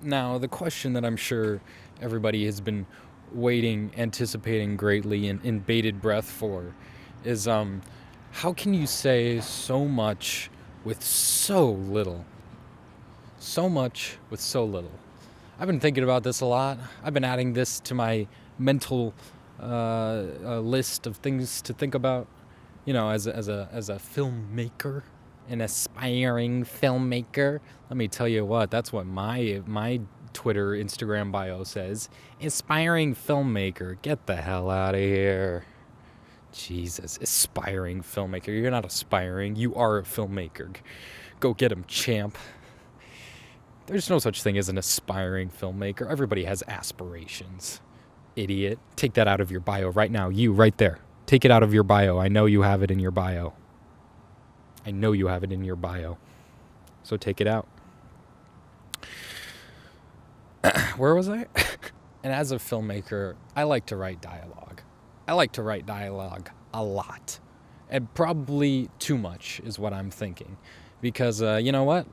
Now, the question that I'm sure everybody has been waiting, anticipating greatly, and in bated breath for is how can you say so much with so little? So much with so little. I've been thinking about this a lot. I've been adding this to my mental list of things to think about. You know, as a filmmaker, an aspiring filmmaker. Let me tell you what. That's what my Twitter, Instagram bio says. Aspiring filmmaker. Get the hell out of here. Jesus, aspiring filmmaker. You're not aspiring. You are a filmmaker. Go get him, champ. There's no such thing as an aspiring filmmaker. Everybody has aspirations. Idiot. Take that out of your bio right now. You, right there. Take it out of your bio. I know you have it in your bio. I know you have it in your bio. So take it out. Where was I? And as a filmmaker, I like to write dialogue. I like to write dialogue a lot. And probably too much is what I'm thinking. Because, you know what?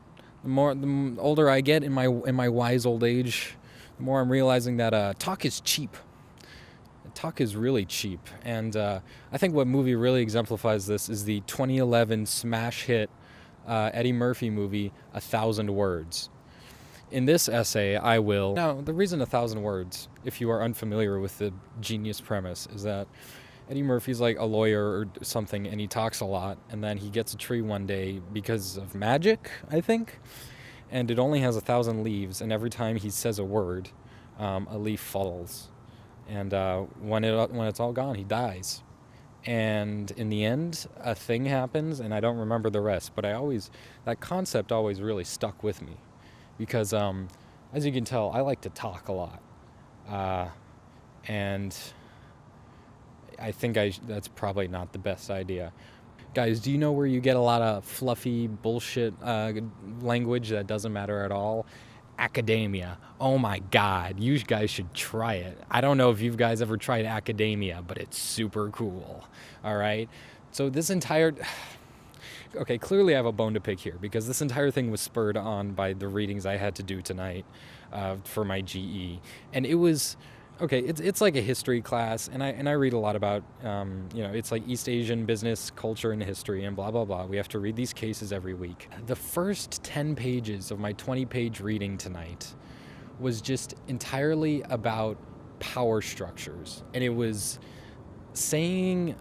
The older I get in my wise old age, the more I'm realizing that talk is cheap. Talk is really cheap. And I think what movie really exemplifies this is the 2011 smash hit Eddie Murphy movie, 1,000 Words. In this essay, I will... Now, the reason 1,000 Words, if you are unfamiliar with the genius premise, is that Eddie Murphy's like a lawyer or something, and he talks a lot, and then he gets a tree one day because of magic, I think, and it only has 1,000 leaves, and every time he says a word, a leaf falls, and when it's all gone, he dies. And in the end, a thing happens, and I don't remember the rest, but that concept always really stuck with me, because as you can tell, I like to talk a lot, and I think that's probably not the best idea. Guys, do you know where you get a lot of fluffy bullshit language that doesn't matter at all? Academia. Oh my God, you guys should try it. I don't know if you guys ever tried academia, but it's super cool. All right? So this entire... Okay, clearly I have a bone to pick here, because this entire thing was spurred on by the readings I had to do tonight for my GE. And it was... Okay, it's like a history class, and I read a lot about, it's like East Asian business, culture, and history, and blah, blah, blah. We have to read these cases every week. The first 10 pages of my 20-page reading tonight was just entirely about power structures, and it was saying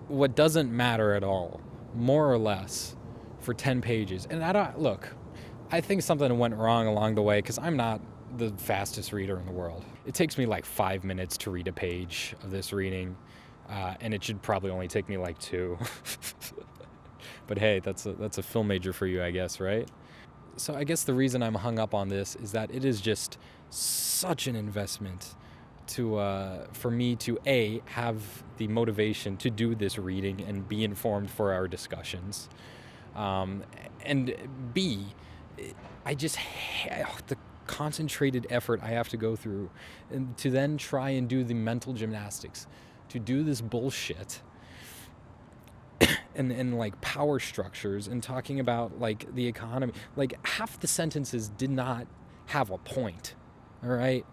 what doesn't matter at all, more or less, for 10 pages. And I think something went wrong along the way, because I'm not the fastest reader in the world. It takes me like 5 minutes to read a page of this reading, and it should probably only take me like 2. But hey, that's a film major for you, I guess, right? So I guess the reason I'm hung up on this is that it is just such an investment for me to A, have the motivation to do this reading and be informed for our discussions, and B, the concentrated effort I have to go through, and to then try and do the mental gymnastics to do this bullshit and like power structures and talking about like the economy. Like half the sentences did not have a point. All right,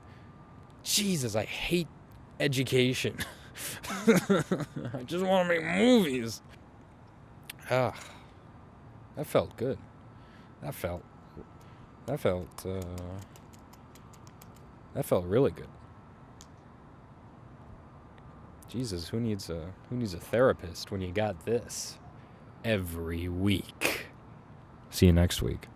Jesus, I hate education. I just want to make movies. That felt good. That felt really good. Jesus, who needs a therapist when you got this every week? See you next week.